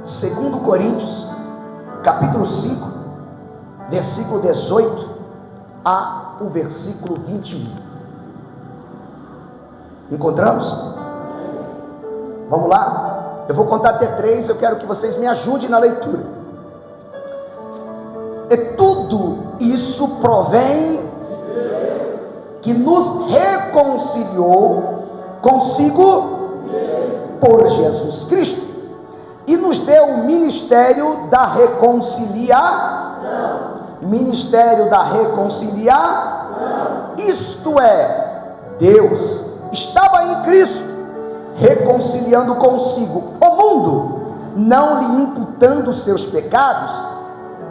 2 Coríntios, capítulo 5, versículo 18 a o versículo 21. Encontramos? Vamos lá? Eu vou contar até 3, eu quero que vocês me ajudem na leitura. E tudo isso provém que nos reconciliou consigo por Jesus Cristo e nos deu o ministério da reconciliação. Ministério da reconciliação. Isto é, Deus estava em Cristo reconciliando consigo o mundo, não lhe imputando seus pecados,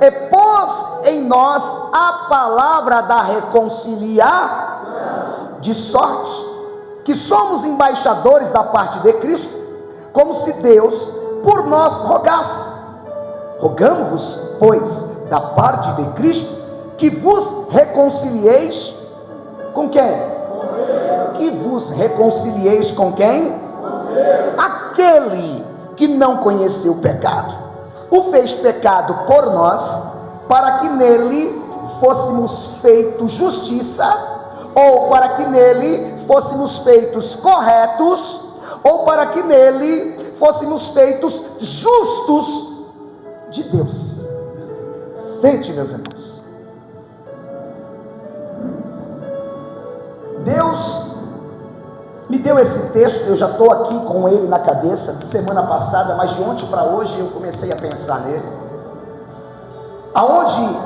e pôs em nós a palavra da reconciliação, de sorte que somos embaixadores da parte de Cristo, como se Deus por nós rogasse. Rogamo-vos, pois, da parte de Cristo, que vos reconcilieis com quem? Que vos reconcilieis com quem? Aquele que não conheceu o pecado, o fez pecado por nós, para que nele fôssemos feitos justiça, ou para que nele fôssemos feitos corretos, ou para que nele fôssemos feitos justos de Deus. Sente, meus irmãos. Deus me deu esse texto, eu já estou aqui com ele na cabeça, de semana passada, mas de ontem para hoje eu comecei a pensar nele, aonde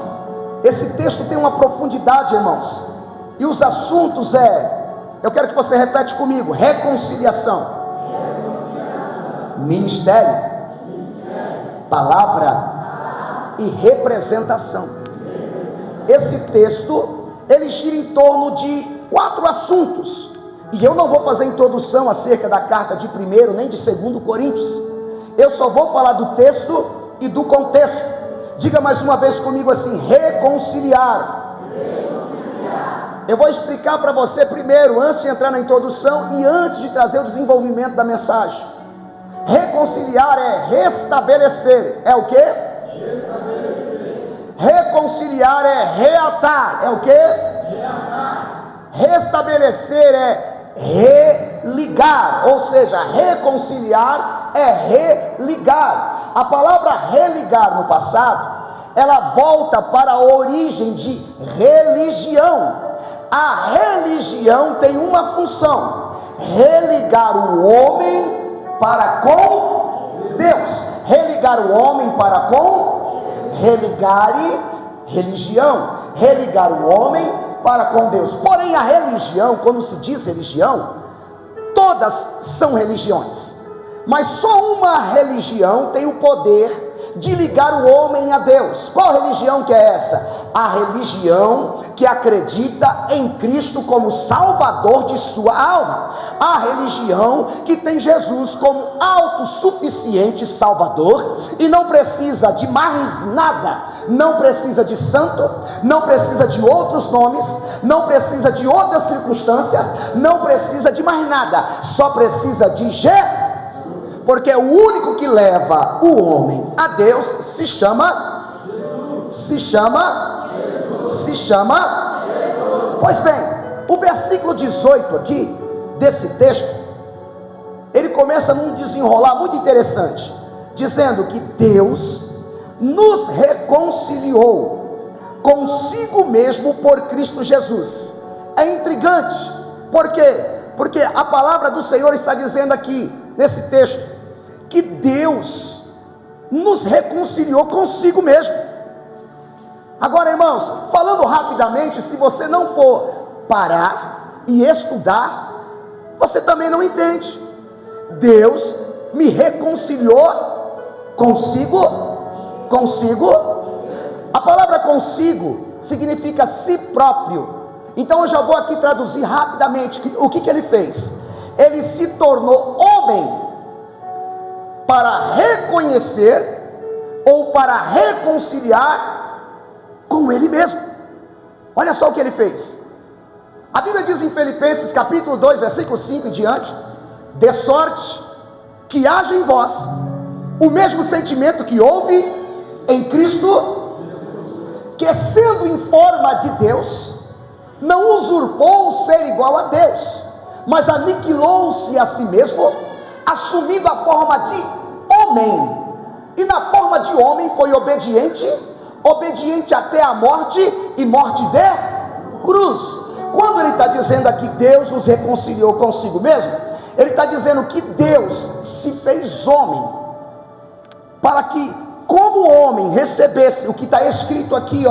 esse texto tem uma profundidade, irmãos, e os assuntos eu quero que você repete comigo: reconciliação, ministério, palavra e representação. Esse texto, ele gira em torno de 4 assuntos, e eu não vou fazer introdução acerca da carta de 1º nem de 2 Coríntios, eu só vou falar do texto e do contexto. Diga mais uma vez comigo assim: reconciliar. Eu vou explicar para você primeiro, antes de entrar na introdução e antes de trazer o desenvolvimento da mensagem. Reconciliar é restabelecer, é o que? Reconciliar é reatar, é o que? Restabelecer é religar, ou seja, reconciliar é religar. A palavra religar no passado, ela volta para a origem de religião. A religião tem uma função: religar o homem para com Deus. Religar o homem para com religare, religião, religar o homem para com Deus. Porém, a religião, quando se diz religião, todas são religiões, mas só uma religião tem o poder de ligar o homem a Deus. Qual religião que é essa? A religião que acredita em Cristo como Salvador de sua alma. A religião que tem Jesus como autossuficiente Salvador e não precisa de mais nada, não precisa de santo, não precisa de outros nomes, não precisa de outras circunstâncias, não precisa de mais nada, só precisa de Jesus. Porque o único que leva o homem a Deus se chama. Pois bem, o versículo 18 aqui, desse texto, ele começa num desenrolar muito interessante, dizendo que Deus nos reconciliou consigo mesmo por Cristo Jesus. É intrigante, por quê? Porque a palavra do Senhor está dizendo aqui, nesse texto, que Deus nos reconciliou consigo mesmo. Agora, irmãos, falando rapidamente, se você não for parar e estudar, você também não entende. Deus me reconciliou consigo. A palavra consigo significa si próprio. Então eu já vou aqui traduzir rapidamente o que ele fez. Ele se tornou homem para reconhecer ou para reconciliar com ele mesmo. Olha só o que ele fez. A Bíblia diz em Filipenses capítulo 2, versículo 5 em diante: de sorte que haja em vós o mesmo sentimento que houve em Cristo, que sendo em forma de Deus, não usurpou o ser igual a Deus, mas aniquilou-se a si mesmo, assumindo a forma de homem, e na forma de homem foi obediente até a morte, e morte de cruz. Quando ele está dizendo aqui Deus nos reconciliou consigo mesmo, ele está dizendo que Deus se fez homem, para que, como homem, recebesse o que está escrito aqui,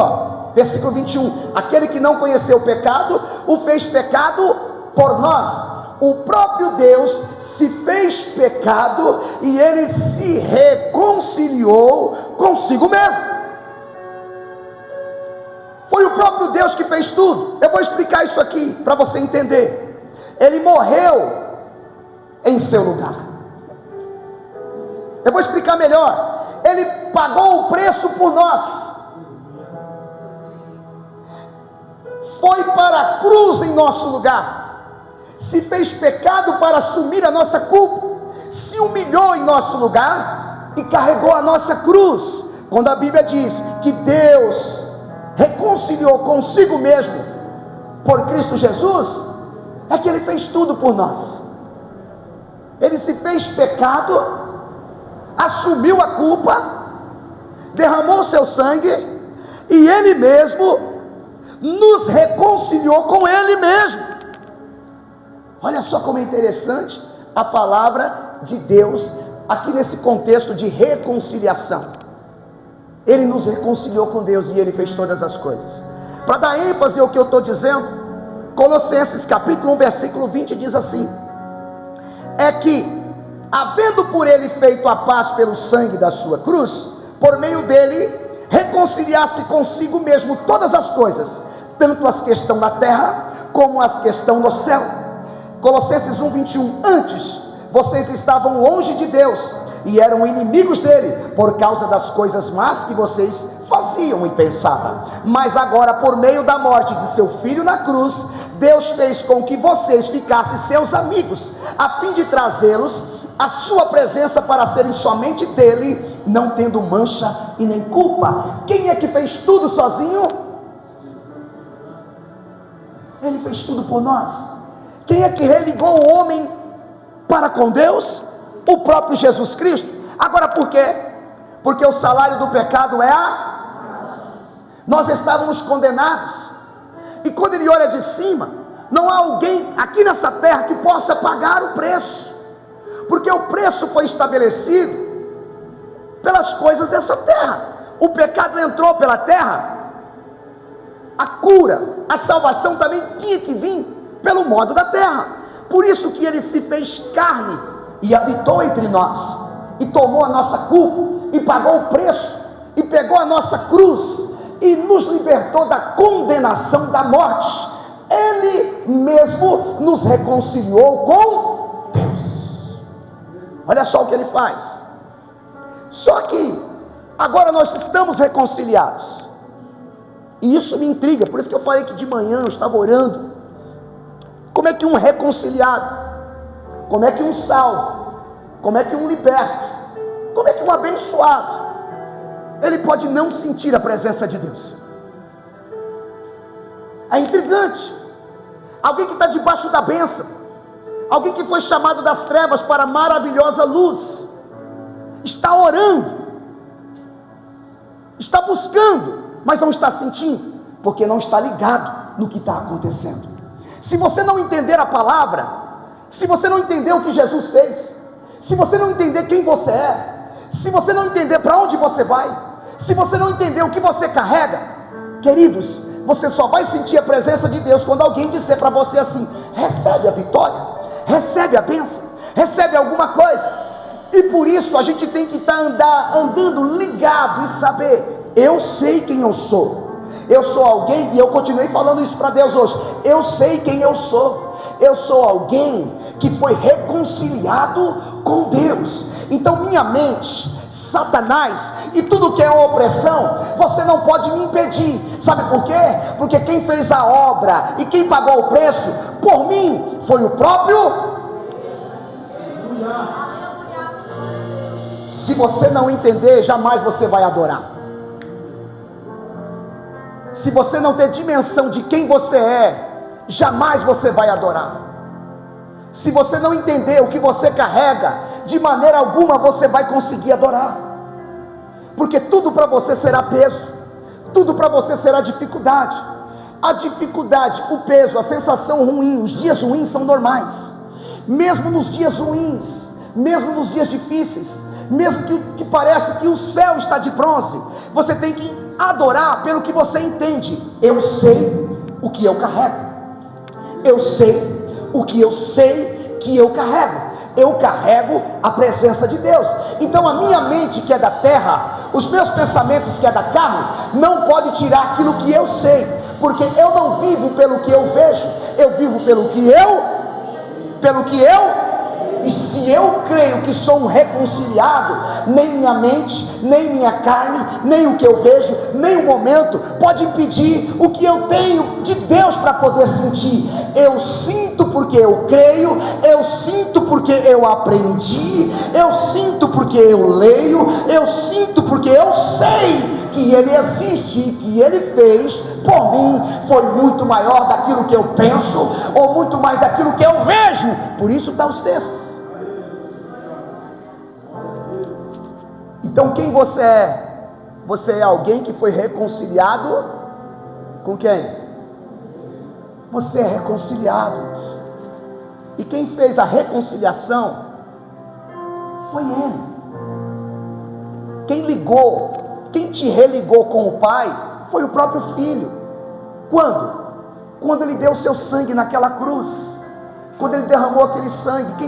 versículo 21, aquele que não conheceu o pecado, o fez pecado por nós. O próprio Deus se fez pecado e ele se reconciliou consigo mesmo. Foi o próprio Deus que fez tudo. Eu vou explicar isso aqui para você entender. Ele morreu em seu lugar. Eu vou explicar melhor. Ele pagou o preço por nós. Foi para a cruz em nosso lugar. Se fez pecado para assumir a nossa culpa, se humilhou em nosso lugar e carregou a nossa cruz. Quando a Bíblia diz que Deus reconciliou consigo mesmo por Cristo Jesus, é que ele fez tudo por nós. Ele se fez pecado, assumiu a culpa, derramou seu sangue e ele mesmo nos reconciliou com ele mesmo. Olha só como é interessante a palavra de Deus aqui nesse contexto de reconciliação. Ele nos reconciliou com Deus e ele fez todas as coisas. Para dar ênfase ao que eu estou dizendo, Colossenses capítulo 1 versículo 20 diz assim: é que, havendo por ele feito a paz pelo sangue da sua cruz, por meio dele reconciliasse consigo mesmo todas as coisas, tanto as que estão na terra como as que estão no céu. Colossenses 1:21, antes vocês estavam longe de Deus e eram inimigos dele, por causa das coisas más que vocês faziam e pensavam, mas agora, por meio da morte de seu filho na cruz, Deus fez com que vocês ficassem seus amigos, a fim de trazê-los à sua presença para serem somente dele, não tendo mancha e nem culpa. Quem é que fez tudo sozinho? Ele fez tudo por nós. Quem é que religou o homem para com Deus? O próprio Jesus Cristo. Agora por quê? Porque o salário do pecado é nós estávamos condenados, e quando ele olha de cima, não há alguém aqui nessa terra que possa pagar o preço, porque o preço foi estabelecido pelas coisas dessa terra. O pecado entrou pela terra, a cura, a salvação também tinha que vir pelo modo da terra. Por isso que ele se fez carne e habitou entre nós, e tomou a nossa culpa, e pagou o preço, e pegou a nossa cruz, e nos libertou da condenação da morte. Ele mesmo nos reconciliou com Deus. Olha só o que ele faz. Só que agora nós estamos reconciliados, e isso me intriga. Por isso que eu falei que de manhã eu estava orando. Como é que um reconciliado, como é que um salvo, como é que um liberto, como é que um abençoado, ele pode não sentir a presença de Deus? É intrigante. Alguém que está debaixo da bênção, alguém que foi chamado das trevas para a maravilhosa luz, está orando, está buscando, mas não está sentindo, porque não está ligado no que está acontecendo. Se você não entender a palavra, se você não entender o que Jesus fez, se você não entender quem você é, se você não entender para onde você vai, se você não entender o que você carrega, queridos, você só vai sentir a presença de Deus quando alguém disser para você assim: recebe a vitória, recebe a bênção, recebe alguma coisa. E por isso a gente tem que estar andando ligado e saber: eu sei quem eu sou. Eu sou alguém, e eu continuei falando isso para Deus hoje, eu sei quem eu sou alguém que foi reconciliado com Deus. Então minha mente, Satanás e tudo que é opressão, você não pode me impedir. Sabe por quê? Porque quem fez a obra e quem pagou o preço por mim foi o próprio. Se você não entender, jamais você vai adorar. Se você não ter dimensão de quem você é, jamais você vai adorar. Se você não entender o que você carrega, de maneira alguma você vai conseguir adorar. Porque tudo para você será peso, tudo para você será dificuldade. A dificuldade, o peso, a sensação ruim, os dias ruins são normais. Mesmo nos dias ruins, mesmo nos dias difíceis, mesmo que pareça que o céu está de bronze, você tem que adorar pelo que você entende. Eu sei o que eu carrego, eu sei o que eu sei que eu carrego. Eu carrego a presença de Deus. Então a minha mente, que é da terra, os meus pensamentos, que é da carne, não pode tirar aquilo que eu sei, porque eu não vivo pelo que eu vejo, eu vivo pelo que eu e se eu creio que sou um reconciliado, nem minha mente, nem minha carne, nem o que eu vejo, nem o momento pode impedir o que eu tenho de Deus para poder sentir. Eu sinto porque eu creio, eu sinto porque eu aprendi, eu sinto porque eu leio, eu sinto porque eu sei que Ele existe e que Ele fez por mim foi muito maior daquilo que eu penso, ou muito mais daquilo que eu vejo. Por isso estão os textos. Então quem você é? Você é alguém que foi reconciliado com quem? Você é reconciliado. E quem fez a reconciliação foi Ele. Quem ligou, quem te religou com o Pai foi o próprio Filho. Quando? Quando Ele deu o seu sangue naquela cruz. Quando Ele derramou aquele sangue. Quem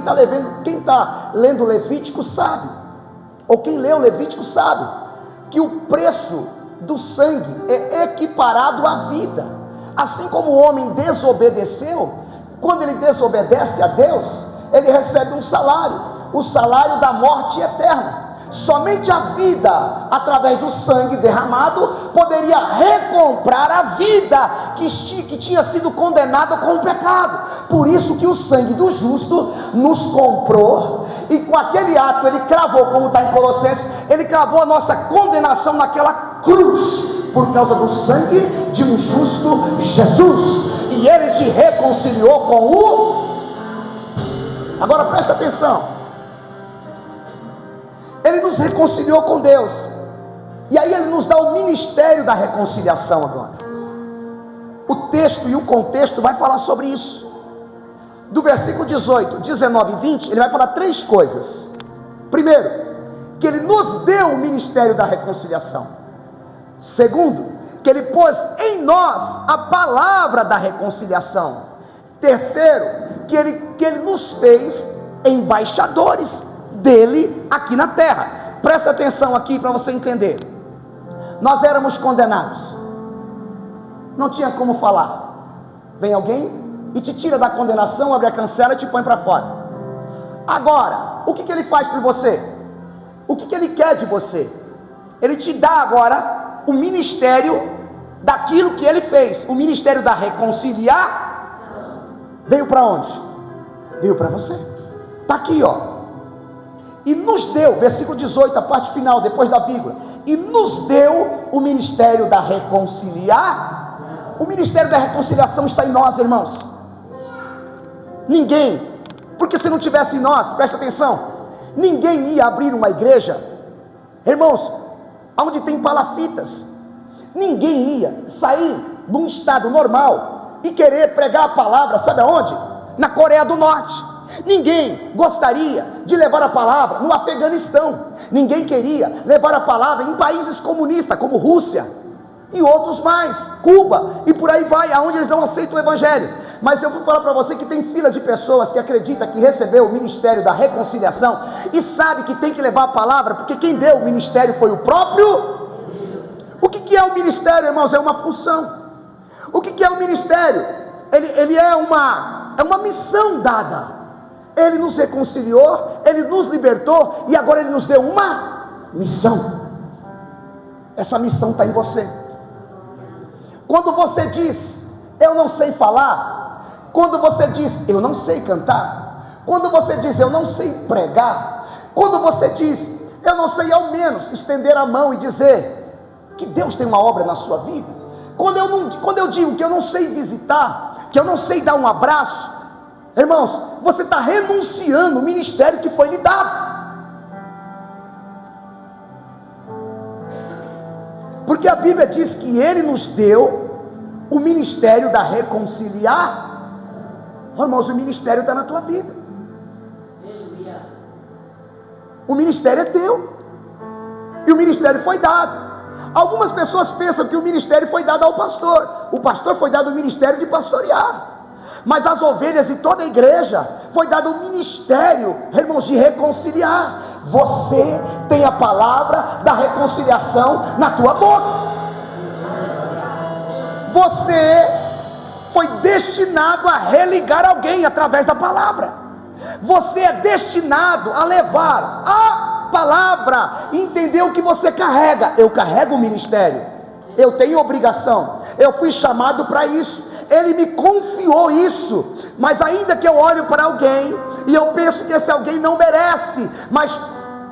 está lendo Levítico sabe, ou quem leu Levítico sabe, que o preço do sangue é equiparado à vida. Assim como o homem desobedeceu, quando ele desobedece a Deus, ele recebe um salário, o salário da morte eterna. Somente a vida, através do sangue derramado, poderia recomprar a vida que tinha sido condenada com o pecado. Por isso que o sangue do justo nos comprou, e com aquele ato ele cravou, como está em Colossenses, ele cravou a nossa condenação naquela cruz, por causa do sangue de um justo Jesus, e ele te reconciliou com o... Agora presta atenção, Ele nos reconciliou com Deus, e aí Ele nos dá o ministério da reconciliação agora. O texto e o contexto vai falar sobre isso. Do versículo 18, 19 e 20, ele vai falar três coisas. Primeiro, que Ele nos deu o ministério da reconciliação. Segundo, que Ele pôs em nós a palavra da reconciliação. Terceiro, que Ele nos fez embaixadores dele aqui na terra. Presta atenção aqui para você entender. Nós éramos condenados, não tinha como falar. Vem alguém e te tira da condenação, abre a cancela e te põe para fora. Agora, o que Ele faz por você? O que Ele quer de você? Ele te dá agora o ministério daquilo que Ele fez. O ministério da reconciliar veio para onde? Veio para você. Está aqui, ó. E nos deu, versículo 18, a parte final, depois da vírgula, e nos deu o ministério da reconciliar. O ministério da reconciliação está em nós, irmãos. Ninguém, porque se não tivesse em nós, presta atenção, ninguém ia abrir uma igreja, irmãos, onde tem palafitas. Ninguém ia sair de um estado normal e querer pregar a palavra, sabe aonde? Na Coreia do Norte. Ninguém gostaria de levar a palavra no Afeganistão. Ninguém queria levar a palavra em países comunistas como Rússia e outros mais, Cuba e por aí vai, aonde eles não aceitam o evangelho. Mas eu vou falar para você que tem fila de pessoas que acreditam que recebeu o ministério da reconciliação e sabe que tem que levar a palavra, porque quem deu o ministério foi o próprio. O que é o ministério, irmãos? É uma função. O que é o ministério? Ele é uma missão dada. Ele nos reconciliou, Ele nos libertou, e agora Ele nos deu uma missão. Essa missão está em você. Quando você diz, eu não sei falar, quando você diz, eu não sei cantar, quando você diz, eu não sei pregar, quando você diz, eu não sei ao menos estender a mão e dizer que Deus tem uma obra na sua vida. Quando eu digo que eu não sei visitar, que eu não sei dar um abraço, irmãos, você está renunciando o ministério que foi lhe dado. Porque a Bíblia diz que Ele nos deu o ministério da reconciliar. Irmãos, o ministério está na tua vida. O ministério é teu. E o ministério foi dado. Algumas pessoas pensam que o ministério foi dado ao pastor. O pastor foi dado o ministério de pastorear. Mas as ovelhas e toda a igreja foi dado o ministério, irmãos, de reconciliar. Você tem a palavra da reconciliação na tua boca. Você foi destinado a religar alguém através da palavra. Você é destinado a levar a palavra, entender o que você carrega. Eu carrego o ministério, eu tenho obrigação, eu fui chamado para isso, Ele me confiou isso. Mas ainda que eu olho para alguém e eu penso que esse alguém não merece, mas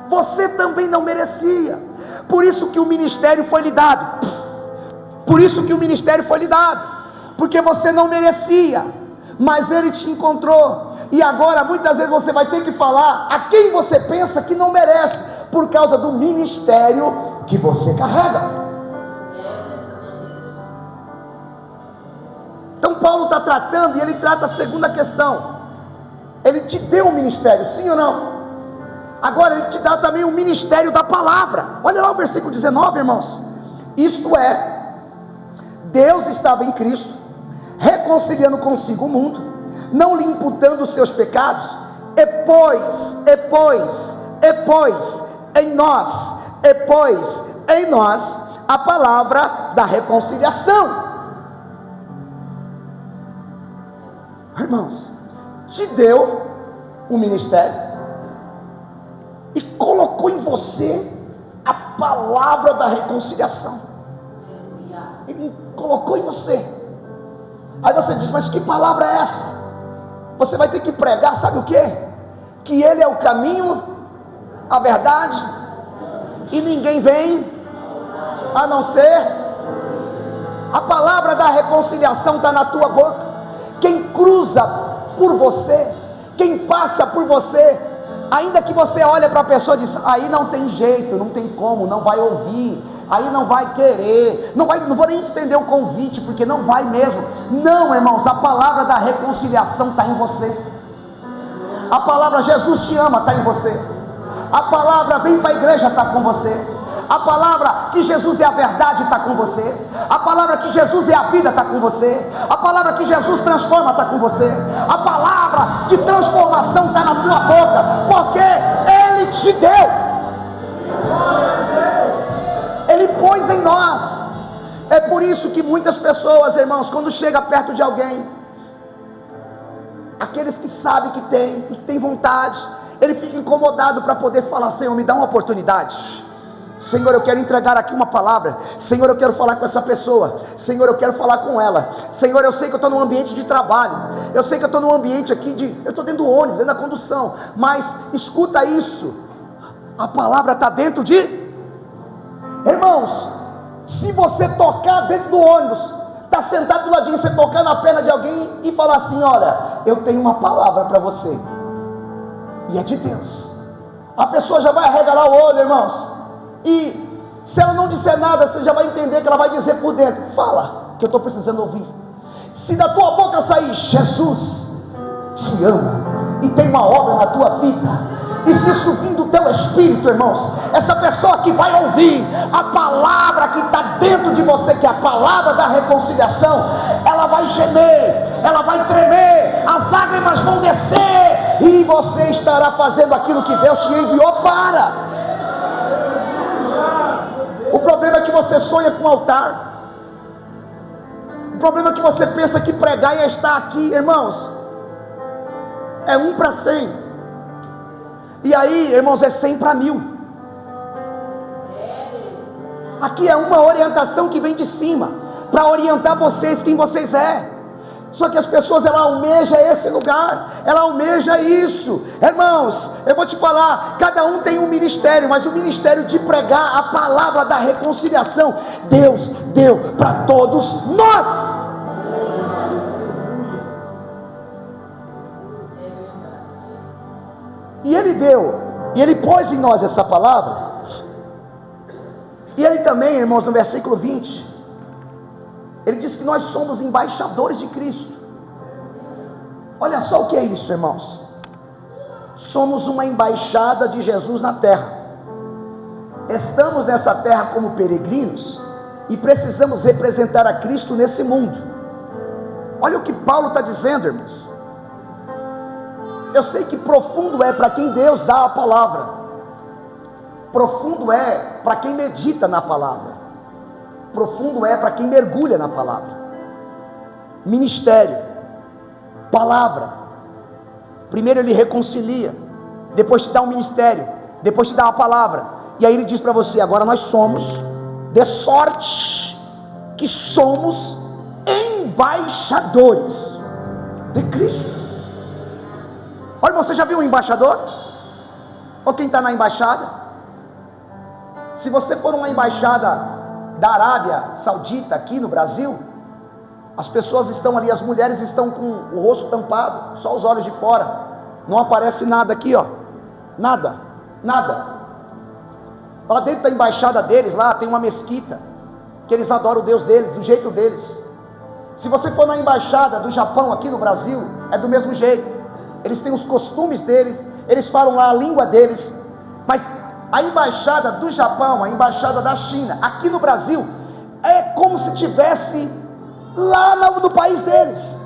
você também não merecia. Por isso que o ministério foi lhe dado. Por isso que o ministério foi lhe dado, porque você não merecia, mas Ele te encontrou. E agora muitas vezes você vai ter que falar a quem você pensa que não merece, por causa do ministério que você carrega. Então Paulo está tratando, e ele trata a segunda questão. Ele te deu um ministério, sim ou não? Agora Ele te dá também o ministério da palavra. Olha lá o versículo 19, irmãos. Isto é, Deus estava em Cristo, reconciliando consigo o mundo, não lhe imputando os seus pecados, e pôs em nós a palavra da reconciliação. Irmãos, te deu um ministério e colocou em você a palavra da reconciliação. Ele colocou em você. Aí você diz, mas que palavra é essa? Você vai ter que pregar, sabe o que? Que Ele é o caminho, a verdade, e ninguém vem a não ser. A palavra da reconciliação está na tua boca. Quem cruza por você, quem passa por você, ainda que você olhe para a pessoa e diz, aí não tem jeito, não tem como, não vai ouvir, aí não vai querer, não vou nem estender o convite, porque não vai mesmo. Não, irmãos, a palavra da reconciliação está em você. A palavra Jesus te ama está em você. A palavra vem para a igreja está com você. A palavra que Jesus é a verdade está com você. A palavra que Jesus é a vida está com você. A palavra que Jesus transforma está com você. A palavra de transformação está na tua boca, porque Ele te deu. Ele pôs em nós. É por isso que muitas pessoas, irmãos, quando chega perto de alguém, aqueles que sabem que tem e que tem vontade, ele fica incomodado para poder falar, Senhor, me dá uma oportunidade. Senhor, eu quero entregar aqui uma palavra. Senhor, eu quero falar com essa pessoa. Senhor, eu quero falar com ela. Senhor, eu sei que eu estou num ambiente de trabalho. Eu sei que eu estou num ambiente aqui eu estou dentro do ônibus, dentro da condução. Mas escuta isso. A palavra está dentro de... Irmãos, se você tocar dentro do ônibus, está sentado do ladinho, você tocar na perna de alguém e falar assim, olha, eu tenho uma palavra para você. E é de Deus. A pessoa já vai arregalar o olho, irmãos. E se ela não disser nada, você já vai entender que ela vai dizer por dentro, fala, que eu estou precisando ouvir. Se da tua boca sair, Jesus te ama e tem uma obra na tua vida, e se isso vir do teu espírito, irmãos, essa pessoa que vai ouvir a palavra que está dentro de você, que é a palavra da reconciliação, ela vai gemer, ela vai tremer, as lágrimas vão descer, e você estará fazendo aquilo que Deus te enviou para. O problema é que você sonha com altar. O problema é que você pensa que pregar é estar aqui, irmãos. É 1 para 100. E aí, irmãos, é 100 para 1000. Aqui é uma orientação que vem de cima, para orientar vocês quem vocês é. Só que as pessoas, ela almeja esse lugar, ela almeja isso. Irmãos, eu vou te falar, cada um tem um ministério, mas o ministério de pregar a palavra da reconciliação, Deus deu para todos nós. E Ele deu, e Ele pôs em nós essa palavra. E Ele também, irmãos, no versículo 20, Ele diz que nós somos embaixadores de Cristo. Olha só o que é isso, irmãos. Somos uma embaixada de Jesus na terra. Estamos nessa terra como peregrinos e precisamos representar a Cristo nesse mundo. Olha o que Paulo está dizendo, irmãos. Eu sei que profundo é para quem Deus dá a palavra. Profundo é para quem medita na palavra. Profundo é para quem mergulha na palavra. Ministério, palavra. Primeiro Ele reconcilia, depois te dá um ministério, depois te dá uma palavra, e aí Ele diz para você: agora nós somos, de sorte que somos embaixadores de Cristo. Olha, você já viu um embaixador? Ou quem está na embaixada? Se você for uma embaixada da Arábia Saudita aqui no Brasil, as pessoas estão ali, as mulheres estão com o rosto tampado, só os olhos de fora, não aparece nada aqui, ó, nada. Lá dentro da embaixada deles, lá tem uma mesquita, que eles adoram o Deus deles, do jeito deles. Se você for na embaixada do Japão aqui no Brasil, é do mesmo jeito, eles têm os costumes deles, eles falam lá a língua deles. Mas a embaixada do Japão, a embaixada da China, aqui no Brasil, é como se tivesse lá no país deles.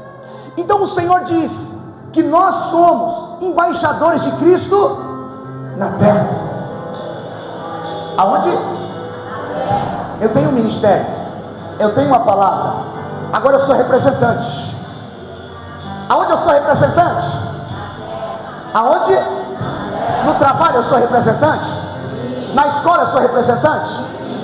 Então o Senhor diz que nós somos embaixadores de Cristo na terra. Aonde? Eu tenho um ministério, eu tenho uma palavra, agora eu sou representante. Aonde eu sou representante? Aonde? No trabalho eu sou representante, na escola eu sou representante,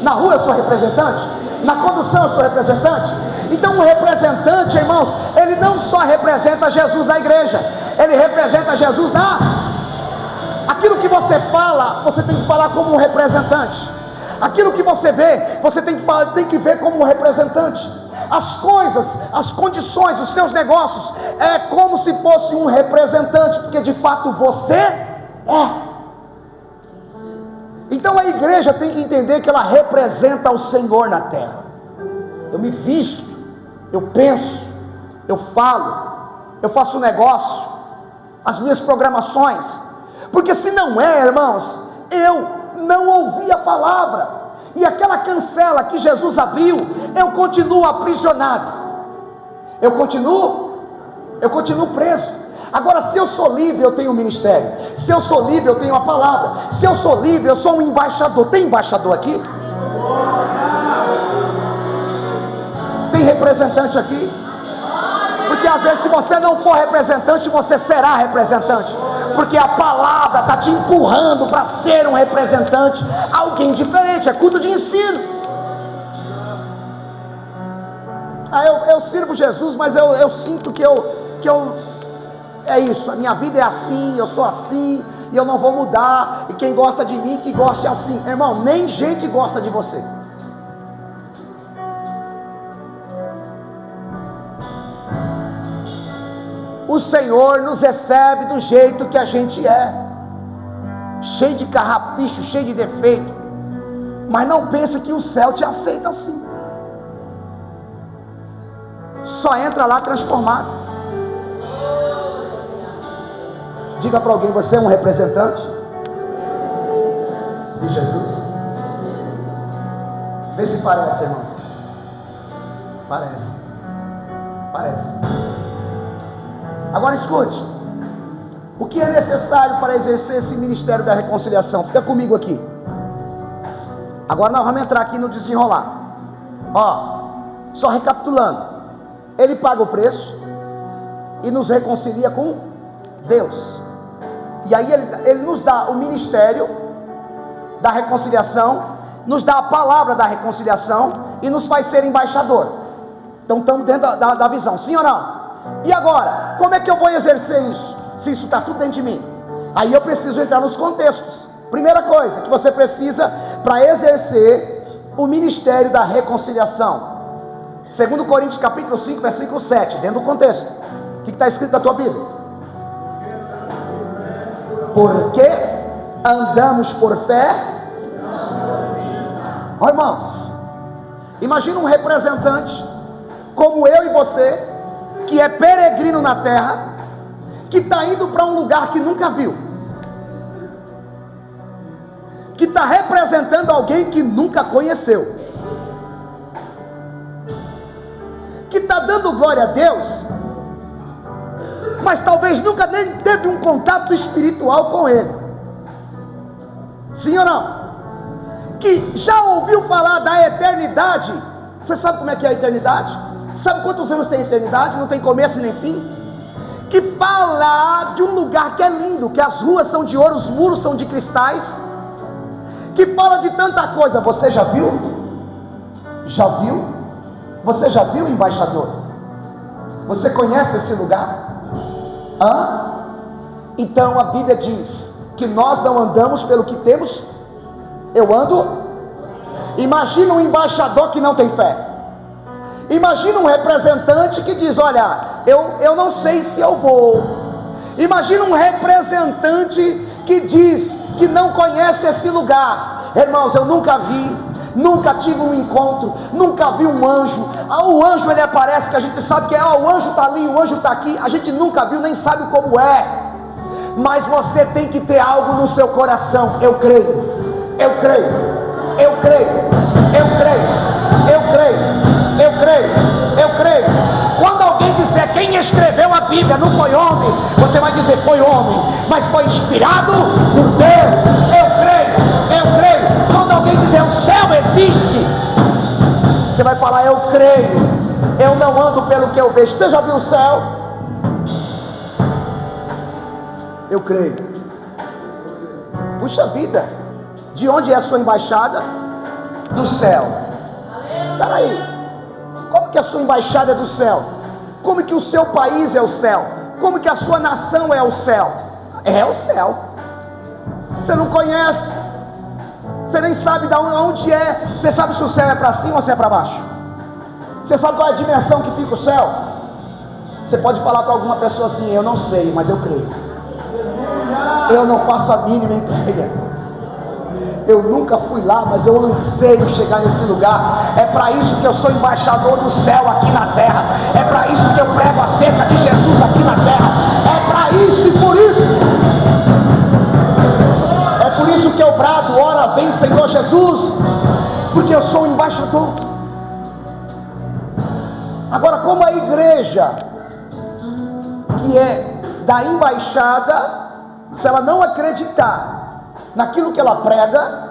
na rua eu sou representante, na condução eu sou representante. Então o representante, irmãos, ele não só representa Jesus na igreja, ele representa Jesus aquilo que você fala, você tem que falar como um representante. Aquilo que você vê, você tem que ver como um representante. As coisas, as condições, os seus negócios, é como se fosse um representante, porque de fato você é. Então a igreja tem que entender que ela representa o Senhor na terra. Eu me visto, eu penso, eu falo, eu faço negócio, as minhas programações, porque se não é, irmãos, eu não ouvi a palavra, e aquela cancela que Jesus abriu, eu continuo aprisionado, eu continuo preso. Agora, se eu sou livre, eu tenho um ministério. Se eu sou livre, eu tenho a palavra. Se eu sou livre, eu sou um embaixador. Tem embaixador aqui? Tem representante aqui? Porque às vezes, se você não for representante, você será representante, porque a palavra está te empurrando para ser um representante, alguém diferente. É culto de ensino. Eu sirvo Jesus, mas eu sinto que é isso, a minha vida é assim, eu sou assim, e eu não vou mudar, e quem gosta de mim, que goste assim. Irmão, nem gente gosta de você. O Senhor nos recebe do jeito que a gente é, cheio de carrapicho, cheio de defeito, mas não pense que o céu te aceita assim. Só entra lá transformado. Diga para alguém: você é um representante de Jesus? Vê se parece, irmãos. Parece. Agora escute, o que é necessário para exercer esse ministério da reconciliação? Fica comigo aqui. Agora nós vamos entrar aqui no desenrolar. Só recapitulando, Ele paga o preço e nos reconcilia com Deus. E aí ele nos dá o ministério da reconciliação, nos dá a palavra da reconciliação e nos faz ser embaixador. Então estamos dentro da visão, sim ou não? E agora, como é que eu vou exercer isso? Se isso está tudo dentro de mim? Aí eu preciso entrar nos contextos. Primeira coisa que você precisa para exercer o ministério da reconciliação. 2 Coríntios capítulo 5, versículo 7, dentro do contexto. O que está escrito na tua Bíblia? Porque andamos por fé. Ó, irmãos, imagina um representante como eu e você, que é peregrino na terra, que está indo para um lugar que nunca viu, que está representando alguém que nunca conheceu, que está dando glória a Deus, mas talvez nunca nem teve um contato espiritual com Ele. Sim ou não? Que já ouviu falar da eternidade. Você sabe como é que é a eternidade? Sabe quantos anos tem a eternidade? Não tem começo nem fim. Que fala de um lugar que é lindo, que as ruas são de ouro, os muros são de cristais, que fala de tanta coisa. Você já viu? Já viu? Você já viu, embaixador? Você conhece esse lugar? Então a Bíblia diz que nós não andamos pelo que temos. Eu ando. Imagina um embaixador que não tem fé. Imagina um representante que diz: olha, eu não sei se eu vou. Imagina um representante que diz que não conhece esse lugar. Irmãos, eu nunca vi, nunca tive um encontro, nunca vi um anjo. O anjo ele aparece, que a gente sabe que é, o anjo está ali, o anjo está aqui. A gente nunca viu, nem sabe como é. Mas você tem que ter algo no seu coração. Eu creio, eu creio, eu creio, eu creio, eu creio, eu creio, eu creio. Quando alguém disser quem escreveu a Bíblia não foi homem, você vai dizer foi homem, mas foi inspirado por Deus. Eu creio, eu creio. Quando alguém dizer o céu existe, você vai falar eu creio. Eu não ando pelo que eu vejo. Você já viu o céu? Eu creio. Puxa vida, de onde é a sua embaixada? Do céu. Espera aí, como que a sua embaixada é do céu? Como que o seu país é o céu? Como que a sua nação é o céu? É o céu. Você não conhece, você nem sabe de onde é. Você sabe se o céu é para cima ou se é para baixo? Você sabe qual é a dimensão que fica o céu? Você pode falar para alguma pessoa assim: eu não sei, mas eu creio. Eu não faço a mínima ideia. Eu nunca fui lá, mas eu anseio chegar nesse lugar. É para isso que eu sou embaixador do céu aqui na terra. É para isso que eu prego acerca de Jesus aqui na terra. É para isso e por isso. É por isso que eu brado: ora vem Senhor Jesus, porque eu sou um embaixador. Agora, como a igreja que é da embaixada, se ela não acreditar naquilo que ela prega,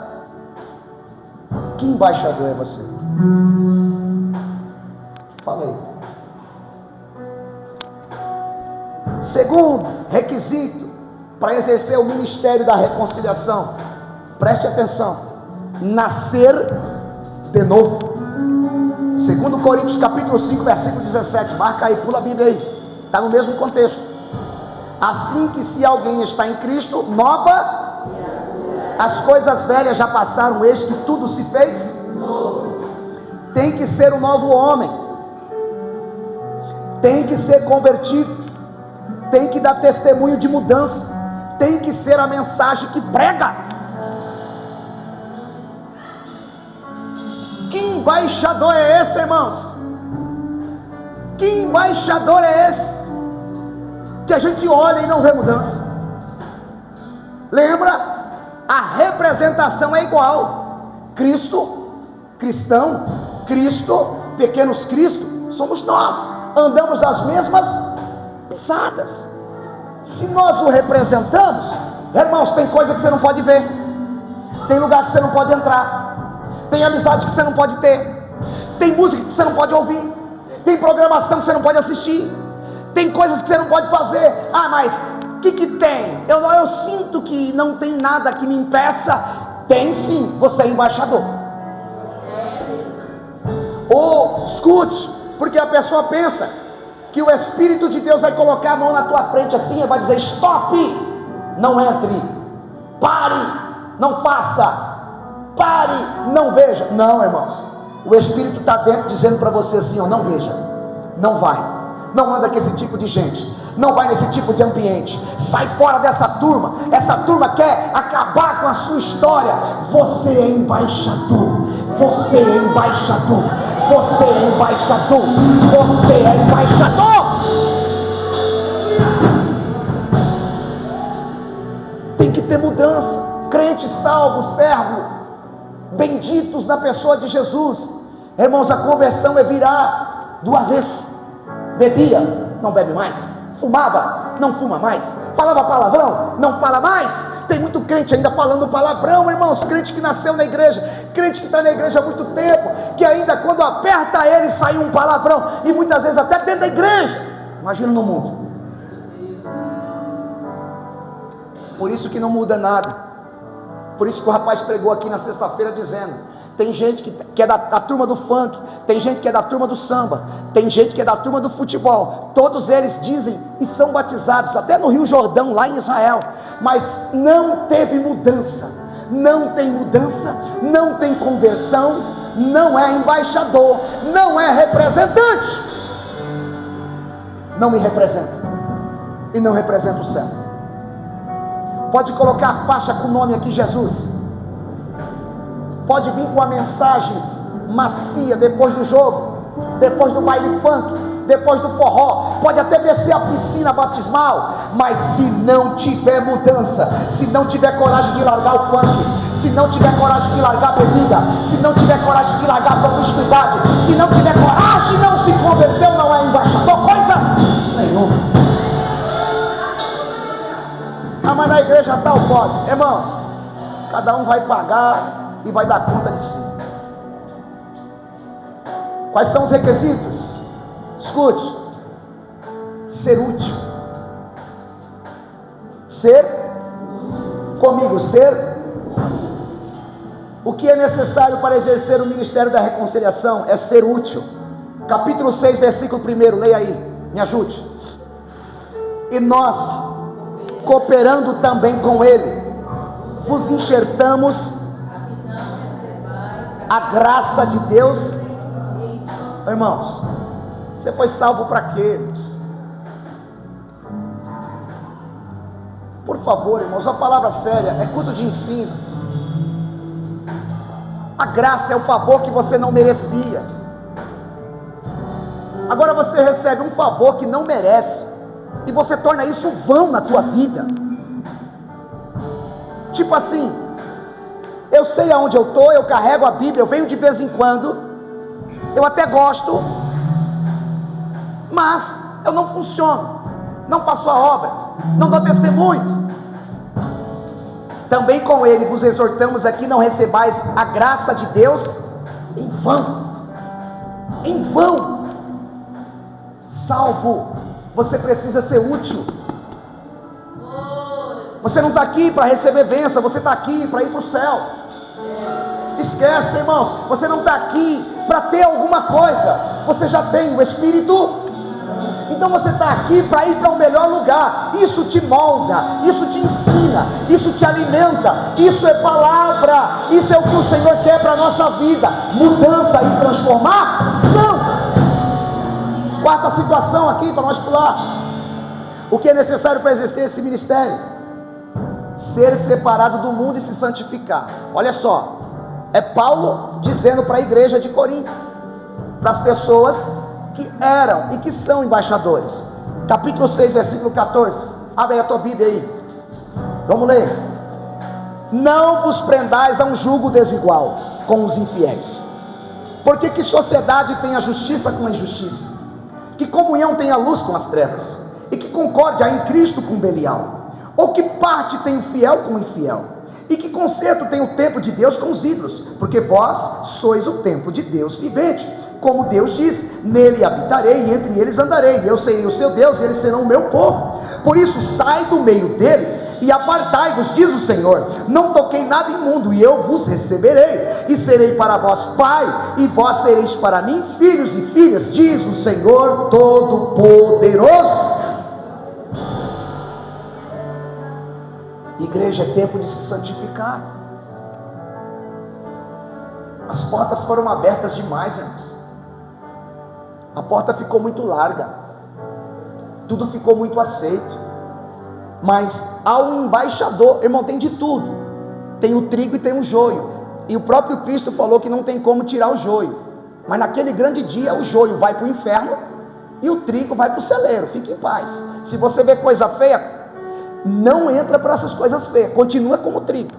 que embaixador é você? Falei. Segundo requisito para exercer o ministério da reconciliação, preste atenção: nascer de novo. 2 Coríntios capítulo 5, versículo 17, marca aí, pula a Bíblia aí, está no mesmo contexto. Assim que se alguém está em Cristo, nova, as coisas velhas já passaram, eis que tudo se fez novo. Tem que ser um novo homem, tem que ser convertido, tem que dar testemunho de mudança, tem que ser a mensagem que prega. Que embaixador é esse, irmãos? Que embaixador é esse que a gente olha e não vê mudança? Lembra? A representação é igual. Cristo, cristão, Cristo, pequenos Cristo, somos nós. Andamos nas mesmas pisadas. Se nós o representamos, irmãos, tem coisa que você não pode ver, tem lugar que você não pode entrar, tem amizade que você não pode ter, tem música que você não pode ouvir, tem programação que você não pode assistir, tem coisas que você não pode fazer. Mas o que tem? Eu sinto que não tem nada que me impeça. Tem sim, você é embaixador. Ou escute, porque a pessoa pensa que o Espírito de Deus vai colocar a mão na tua frente assim e vai dizer: stop, não entre, pare, não faça, pare, não veja. Não, irmãos, o Espírito está dentro dizendo para você assim: ó, não veja, não vai, não anda com esse tipo de gente, não vai nesse tipo de ambiente, sai fora dessa turma. Essa turma quer acabar com a sua história. Você é embaixador, você é embaixador, você é embaixador, você é embaixador. Tem que ter mudança. Crente salvo, servo, benditos na pessoa de Jesus. Irmãos, a conversão é virar do avesso. Bebia, não bebe mais. Fumava, não fuma mais. Falava palavrão, não fala mais. Tem muito crente ainda falando palavrão, irmãos. Crente que nasceu na igreja, crente que está na igreja há muito tempo, que ainda quando aperta ele sai um palavrão, e muitas vezes até dentro da igreja. Imagina no mundo. Por isso que não muda nada. Por isso que o rapaz pregou aqui na sexta-feira dizendo: tem gente que é da turma do funk, tem gente que é da turma do samba, tem gente que é da turma do futebol. Todos eles dizem e são batizados, até no Rio Jordão, lá em Israel, mas não teve mudança. Não tem mudança, não tem conversão, não é embaixador, não é representante. Não me representa e não representa o céu. Pode colocar a faixa com o nome aqui, Jesus. Pode vir com a mensagem macia depois do jogo, depois do baile funk, depois do forró. Pode até descer a piscina batismal, mas se não tiver mudança, se não tiver coragem de largar o funk, se não tiver coragem de largar a bebida, se não tiver coragem de largar a promiscuidade, se não tiver coragem, não se converteu, não é embaixador coisa nenhuma. Ah, mas na igreja tal pode. Irmãos, cada um vai pagar e vai dar conta de si. Quais são os requisitos? Escute: ser útil. Ser comigo, ser. O que é necessário para exercer o ministério da reconciliação é ser útil. Capítulo 6, versículo 1, leia aí, me ajude. E nós, cooperando também com ele, vos enxertamos a graça de Deus. Irmãos, você foi salvo para quê, irmãos? Por favor, irmãos, uma palavra séria, é culto de ensino. A graça é o favor que você não merecia. Agora você recebe um favor que não merece, e você torna isso vão na tua vida. Tipo assim, eu sei aonde eu estou, eu carrego a Bíblia, eu venho de vez em quando, eu até gosto, mas eu não funciono, não faço a obra, não dou testemunho. Também com ele vos exortamos aqui: não recebais a graça de Deus em vão. Em vão. Salvo, você precisa ser útil. Você não está aqui para receber bênção, você está aqui para ir para o céu. Esquece, irmãos, você não está aqui para ter alguma coisa, você já tem o Espírito. Então você está aqui para ir para um melhor lugar. Isso te molda, isso te ensina, isso te alimenta. Isso é palavra, isso é o que o Senhor quer para a nossa vida: mudança e transformação. Quarta situação aqui para nós pular: o que é necessário para exercer esse ministério? Ser separado do mundo e se santificar. Olha só, é Paulo dizendo para a igreja de Corinto, para as pessoas que eram e que são embaixadores. Capítulo 6, versículo 14. Abre aí a tua Bíblia aí, vamos ler. Não vos prendais a um jugo desigual com os infiéis, porque que sociedade tem a justiça com a injustiça? Que comunhão tem a luz com as trevas? E que concórdia há em Cristo com Belial? Ou que parte tem o fiel com o infiel? E que conserto tem o templo de Deus com os ídolos? Porque vós sois o templo de Deus vivente. Como Deus diz: nele habitarei e entre eles andarei, eu serei o seu Deus e eles serão o meu povo. Por isso sai do meio deles e apartai-vos, diz o Senhor. Não toquei nada imundo, e eu vos receberei, e serei para vós pai, e vós sereis para mim filhos e filhas, diz o Senhor Todo-Poderoso. Igreja, é tempo de se santificar. As portas foram abertas demais, irmãos. A porta ficou muito larga, tudo ficou muito aceito. Mas há um embaixador, irmão, tem de tudo. Tem o trigo e tem o joio. E o próprio Cristo falou que não tem como tirar o joio. Mas naquele grande dia o joio vai para o inferno e o trigo vai para o celeiro. Fique em paz. Se você vê coisa feia, não entra para essas coisas feias, continua como trigo.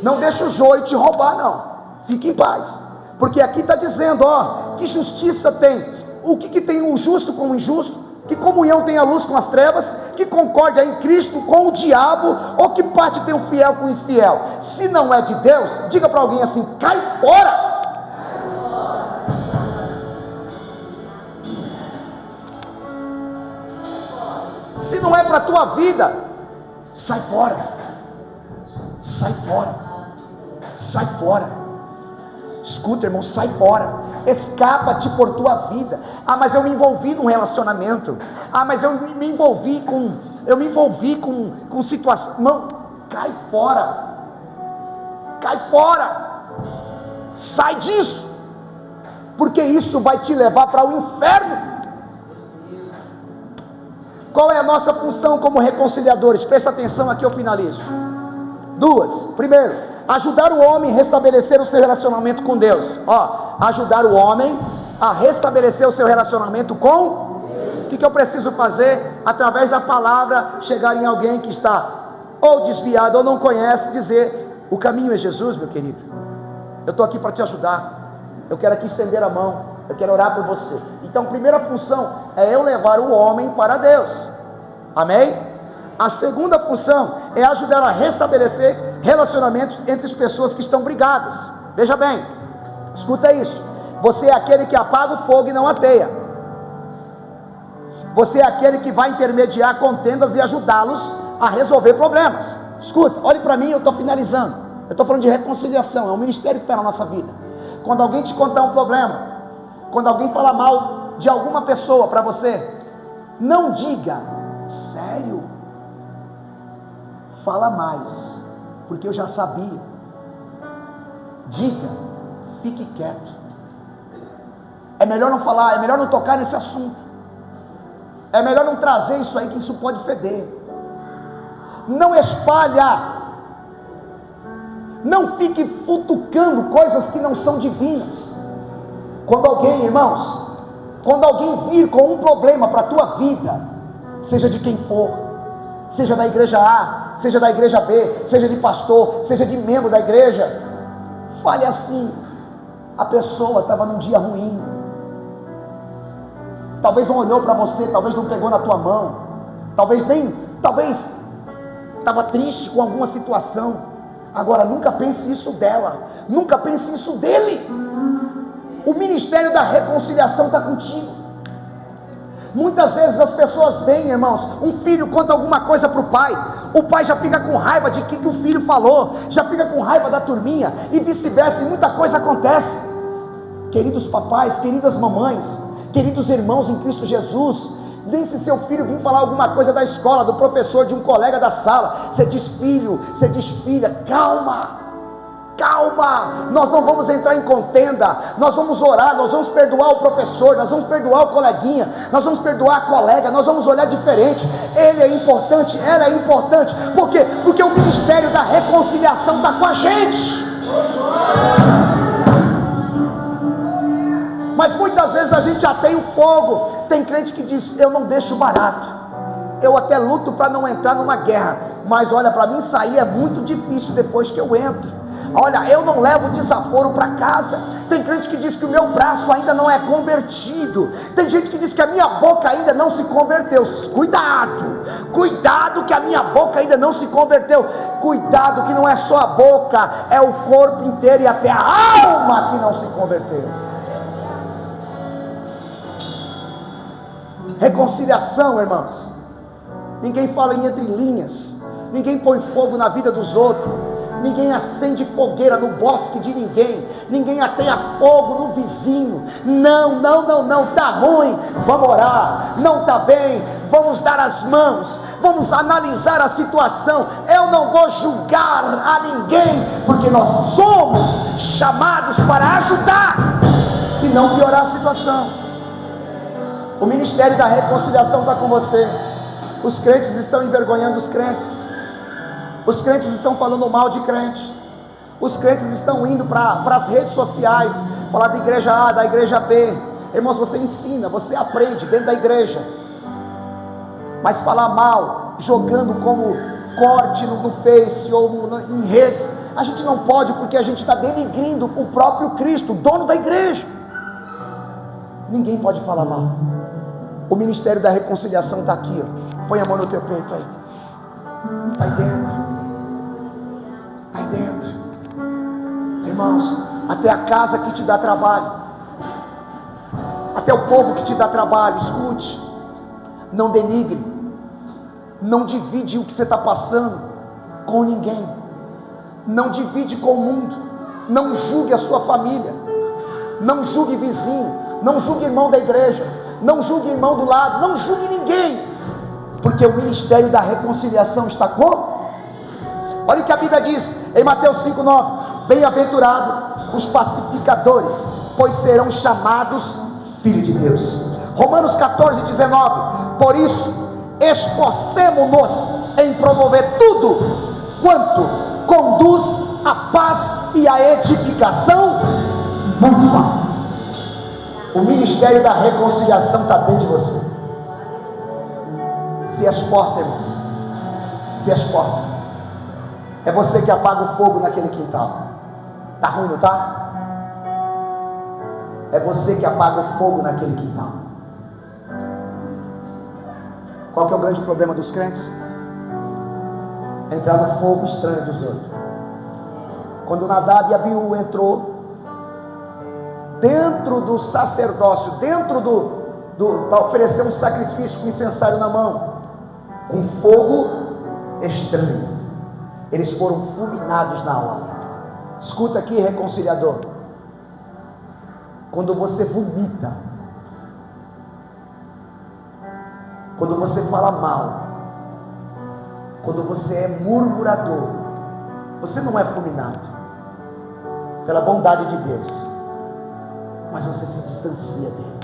Não deixa o joio te roubar, não. Fique em paz. Porque aqui está dizendo, ó, que justiça tem? O que tem o justo com o injusto? Que comunhão tem a luz com as trevas? Que concórdia em Cristo com o diabo? Ou que parte tem o fiel com o infiel? Se não é de Deus, diga para alguém assim: cai fora. Se não é para a tua vida, sai fora. Sai fora. Sai fora. Escuta, irmão, sai fora. Escapa-te por tua vida. Ah, mas eu me envolvi num relacionamento. Ah, mas eu me envolvi com situação. Não, cai fora. Cai fora. Sai disso. Porque isso vai te levar para o inferno. Qual é a nossa função como reconciliadores? Presta atenção, aqui eu finalizo. Duas. Primeiro, ajudar o homem a restabelecer o seu relacionamento com Deus. Ó, ajudar o homem a restabelecer o seu relacionamento com Deus. O que eu preciso fazer? Através da palavra, chegar em alguém que está ou desviado ou não conhece, dizer: o caminho é Jesus, meu querido. Eu estou aqui para te ajudar. Eu quero aqui estender a mão. Eu quero orar por você. Então, a primeira função é eu levar o homem para Deus. Amém? A segunda função é ajudar a restabelecer relacionamentos entre as pessoas que estão brigadas. Veja bem, escuta isso. Você é aquele que apaga o fogo e não ateia. Você é aquele que vai intermediar contendas e ajudá-los a resolver problemas. Escuta, olhe para mim, eu estou finalizando. Eu estou falando de reconciliação, é um ministério que está na nossa vida. Quando alguém te contar um problema, quando alguém falar mal de alguma pessoa para você, não diga: sério? Fala mais, porque eu já sabia. Diga: fique quieto. É melhor não falar, é melhor não tocar nesse assunto. É melhor não trazer isso aí, que isso pode feder. Não espalha. Não fique futucando coisas que não são divinas. Quando alguém, irmãos, quando alguém vir com um problema para a tua vida, seja de quem for, seja da igreja A, seja da igreja B, seja de pastor, seja de membro da igreja, fale assim: a pessoa estava num dia ruim, talvez não olhou para você, talvez não pegou na tua mão, talvez estava triste com alguma situação. Agora, nunca pense isso dela, nunca pense isso dele. O ministério da reconciliação está contigo. Muitas vezes as pessoas veem, irmãos, um filho conta alguma coisa para o pai já fica com raiva de que o filho falou, já fica com raiva da turminha, e vice-versa, e muita coisa acontece. Queridos papais, queridas mamães, queridos irmãos em Cristo Jesus, nem se seu filho vir falar alguma coisa da escola, do professor, de um colega da sala, você diz: filho, você diz: filha, calma, nós não vamos entrar em contenda, nós vamos orar, nós vamos perdoar o professor, nós vamos perdoar o coleguinha, nós vamos perdoar a colega, nós vamos olhar diferente. Ele é importante, ela é importante. Por quê? Porque o ministério da reconciliação está com a gente. Mas muitas vezes a gente ateia o fogo. Tem crente que diz: eu não deixo barato, eu até luto para não entrar numa guerra, mas olha, para mim sair é muito difícil depois que eu entro. Olha, eu não levo desaforo para casa. Tem crente que diz que o meu braço ainda não é convertido. Tem gente que diz que a minha boca ainda não se converteu. Cuidado que a minha boca ainda não se converteu. Cuidado que não é só a boca, é o corpo inteiro e até a alma que não se converteu. Reconciliação, irmãos, ninguém fala em entrelinhas, ninguém põe fogo na vida dos outros, ninguém acende fogueira no bosque de ninguém, ninguém ateia fogo no vizinho. Não, está ruim, vamos orar. Não está bem, vamos dar as mãos, vamos analisar a situação. Eu não vou julgar a ninguém, porque nós somos chamados para ajudar e não piorar a situação. O ministério da reconciliação está com você. Os crentes estão envergonhando os crentes. Os crentes estão falando mal de crente. Os crentes estão indo para as redes sociais falar da igreja A, da igreja B. Irmãos, você ensina, você aprende dentro da igreja, mas falar mal, jogando como corte no Face ou em redes, a gente não pode, porque a gente está denigrindo o próprio Cristo, dono da igreja. Ninguém pode falar mal. O ministério da reconciliação está aqui, ó. Põe a mão no teu peito aí. Está aí dentro. Está aí dentro. Irmãos, até a casa que te dá trabalho, até o povo que te dá trabalho, escute, não denigre, não divide o que você está passando com ninguém, não divide com o mundo, não julgue a sua família, não julgue vizinho, não julgue irmão da igreja, não julgue irmão do lado, não julgue ninguém, porque o ministério da reconciliação está com. Olha o que a Bíblia diz em Mateus 5,9: bem-aventurado os pacificadores, pois serão chamados filhos de Deus. Romanos 14,19: por isso esforcemo-nos em promover tudo quanto conduz à paz e à edificação mútua. O ministério da reconciliação está dentro de você. Se esforce, irmãos, se esforce. É você que apaga o fogo naquele quintal. Está ruim, não está? É você que apaga o fogo naquele quintal. Qual que é o grande problema dos crentes? Entrar no fogo estranho dos outros. Quando Nadab e Abiú entrou dentro do sacerdócio, dentro para oferecer um sacrifício com incensário na mão, com fogo estranho, eles foram fulminados na hora. Escuta aqui, reconciliador, quando você vomita, quando você fala mal, quando você é murmurador, você não é fulminado pela bondade de Deus, mas você se distancia dele.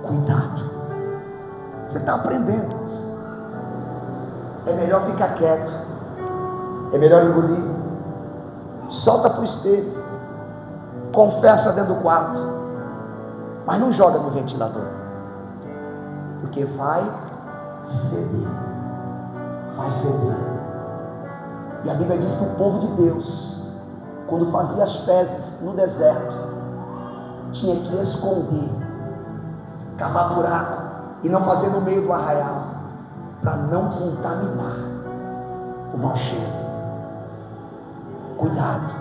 Cuidado, você está aprendendo. É melhor ficar quieto, é melhor engolir, solta para o espelho, confessa dentro do quarto, mas não joga no ventilador, porque vai feder, vai feder. E a Bíblia diz que o povo de Deus, quando fazia as fezes no deserto, tinha que esconder, cavar buraco e não fazer no meio do arraial, para não contaminar o mau cheiro. Cuidado,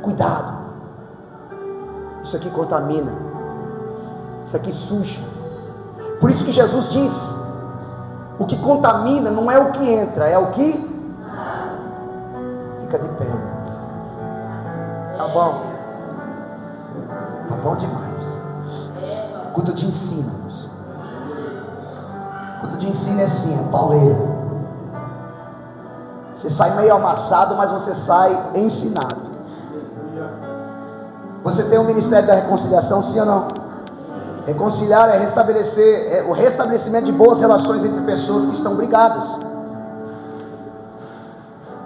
cuidado. Isso aqui contamina, isso aqui suja. Por isso que Jesus diz: o que contamina não é o que entra, é o que fica de pé. Tá bom demais. Culto de ensino, irmãos. Culto de ensino é assim, é pauleira. Você sai meio amassado, mas você sai ensinado. Você tem um ministério da reconciliação, sim ou não? Reconciliar é restabelecer, é o restabelecimento de boas relações entre pessoas que estão brigadas.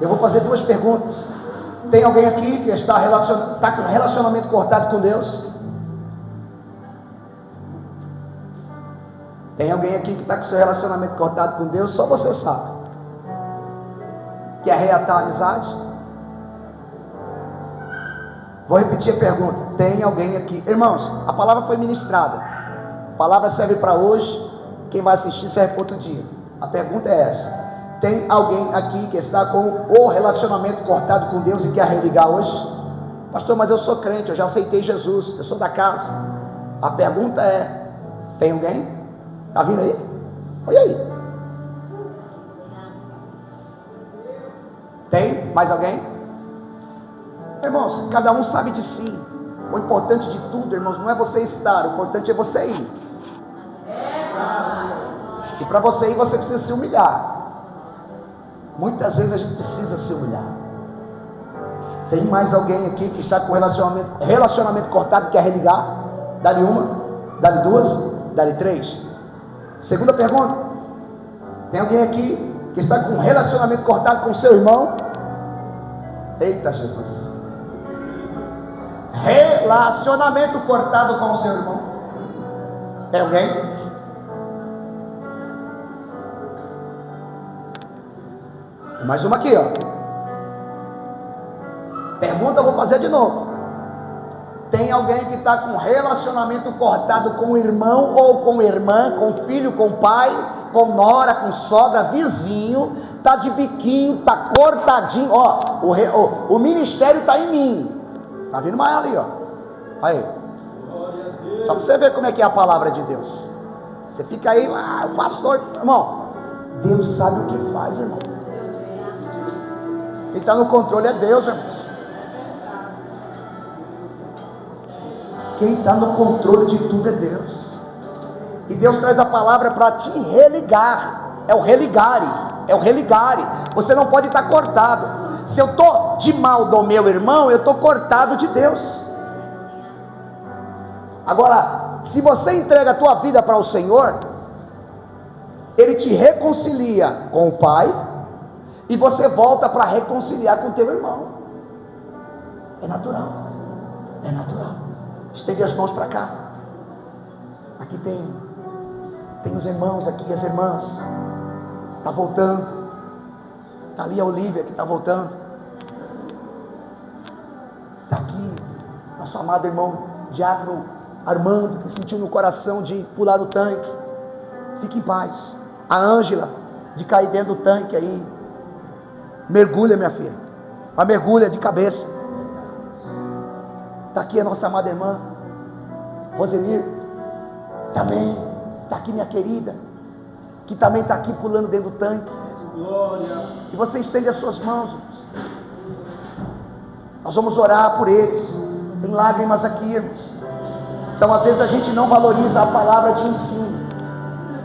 Eu vou fazer duas perguntas. Tem alguém aqui que está com relacionamento cortado com Deus? Tem alguém aqui que está com seu relacionamento cortado com Deus? Só você sabe. Quer reatar a amizade? Vou repetir a pergunta. Tem alguém aqui? Irmãos, a palavra foi ministrada. A palavra serve para hoje. Quem vai assistir serve para outro dia. A pergunta é essa: tem alguém aqui que está com o relacionamento cortado com Deus e quer religar hoje? Pastor, mas eu sou crente, eu já aceitei Jesus, eu sou da casa. A pergunta é: Tem alguém? Está vindo aí? Olha aí. Tem? Mais alguém? Irmãos, cada um sabe de si. O importante de tudo, irmãos, não é você estar, o importante é você ir. E para você ir, você precisa se humilhar. Muitas vezes a gente precisa se humilhar. Tem mais alguém aqui que está com relacionamento cortado e quer religar? Dá-lhe uma, dá-lhe duas, dá-lhe três. Segunda pergunta. Tem alguém aqui que está com relacionamento cortado com seu irmão? Eita Jesus. Relacionamento cortado com o seu irmão. Tem alguém? Mais uma aqui, ó. Pergunta, eu vou fazer de novo. Tem alguém que está com relacionamento cortado com o irmão ou com irmã, com filho, com pai, com nora, com sogra, vizinho, está de biquinho, está cortadinho, ó, o ministério está em mim. Está vindo mais ali, ó. Aí. Só para você ver como é que é a palavra de Deus. Você fica aí, o pastor, irmão, Deus sabe o que faz, irmão. Quem está no controle é Deus, irmãos. Quem está no controle de tudo é Deus. E Deus traz a palavra para te religar. É o religare. É o religare. Você não pode estar cortado. Se eu estou de mal do meu irmão, eu estou cortado de Deus. Agora, se você entrega a tua vida para o Senhor, Ele te reconcilia com o Pai, e você volta para reconciliar com o teu irmão. É natural. É natural. Estende as mãos para cá. Aqui tem os irmãos aqui, as irmãs. Está voltando. Está ali a Olívia que está voltando. Está aqui nosso amado irmão Diácono Armando, que sentiu no coração de pular do tanque. Fique em paz. A Ângela, de cair dentro do tanque aí. Mergulha, minha filha. Mas mergulha de cabeça. Está aqui a nossa amada irmã Rosenir. Também. Está aqui minha querida. Que também está aqui pulando dentro do tanque. Glória. E você estende as suas mãos. Nós vamos orar por eles. Tem lágrimas aqui, irmãos. Então às vezes a gente não valoriza a palavra de ensino.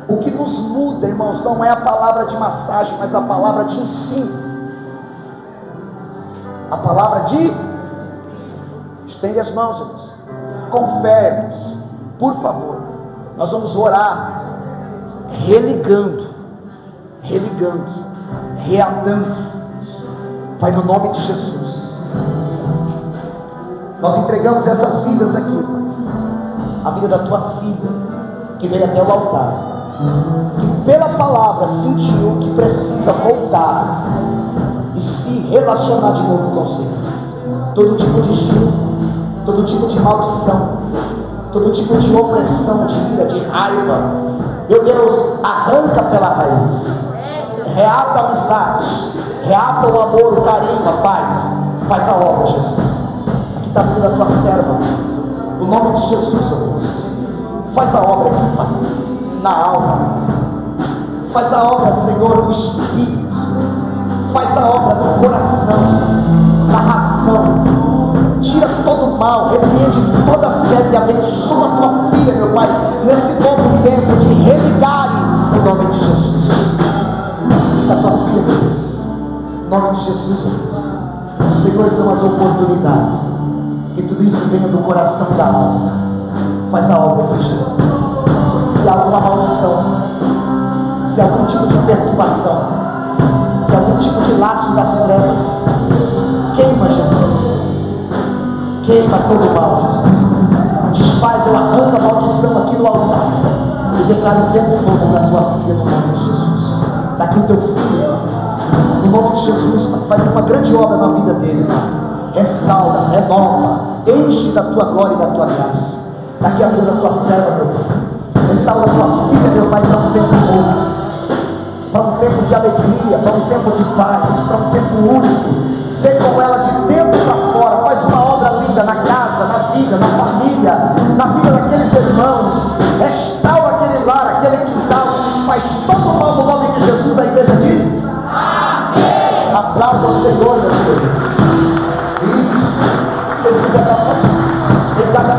O que nos muda, irmãos, não é a palavra de massagem, mas a palavra de ensino. A palavra de... Estende as mãos, irmãos. Com fé, irmãos. Por favor. Nós vamos orar. Religando. Reatando. Vai no nome de Jesus. Nós entregamos essas vidas aqui. A vida da tua filha, que veio até o altar, que pela palavra sentiu que precisa voltar e se relacionar de novo com o Senhor. Todo tipo de julgo, todo tipo de maldição, todo tipo de opressão, de ira, de raiva, meu Deus, arranca pela raiz. Reata a amizade, reata o amor, o carinho, a paz. Faz a obra, Jesus. Aqui está a vida da tua serva, no nome de Jesus, ó Deus. Faz a obra aqui, Pai, na alma. Faz a obra, Senhor, no espírito. Faz a obra no coração, na razão. Tira todo o mal, repreende toda a sede e abençoa a tua filha, meu Pai, nesse novo tempo de religar em nome de Jesus. Da tua filha, Deus, em nome de Jesus, Deus. O Senhor são as oportunidades. Que tudo isso venha do coração e da alma. Faz a obra, Deus Jesus. Se há alguma maldição, se há algum tipo de perturbação, se há algum tipo de laço das trevas, queima, Jesus. Queima todo o mal, Jesus. Desfaz, eu arranco a maldição aqui do altar e declaro um tempo novo para a tua filha, no nome de Jesus. Está aqui o teu filho, no nome de Jesus, faz uma grande obra na vida dele, Pai. Restaura, renova, enche da tua glória e da tua graça. Está aqui a vida da tua serva, meu Pai. Restaura a tua filha, meu Pai, para um tempo novo, para um tempo de alegria, para um tempo de paz, para um tempo único. Ser com ela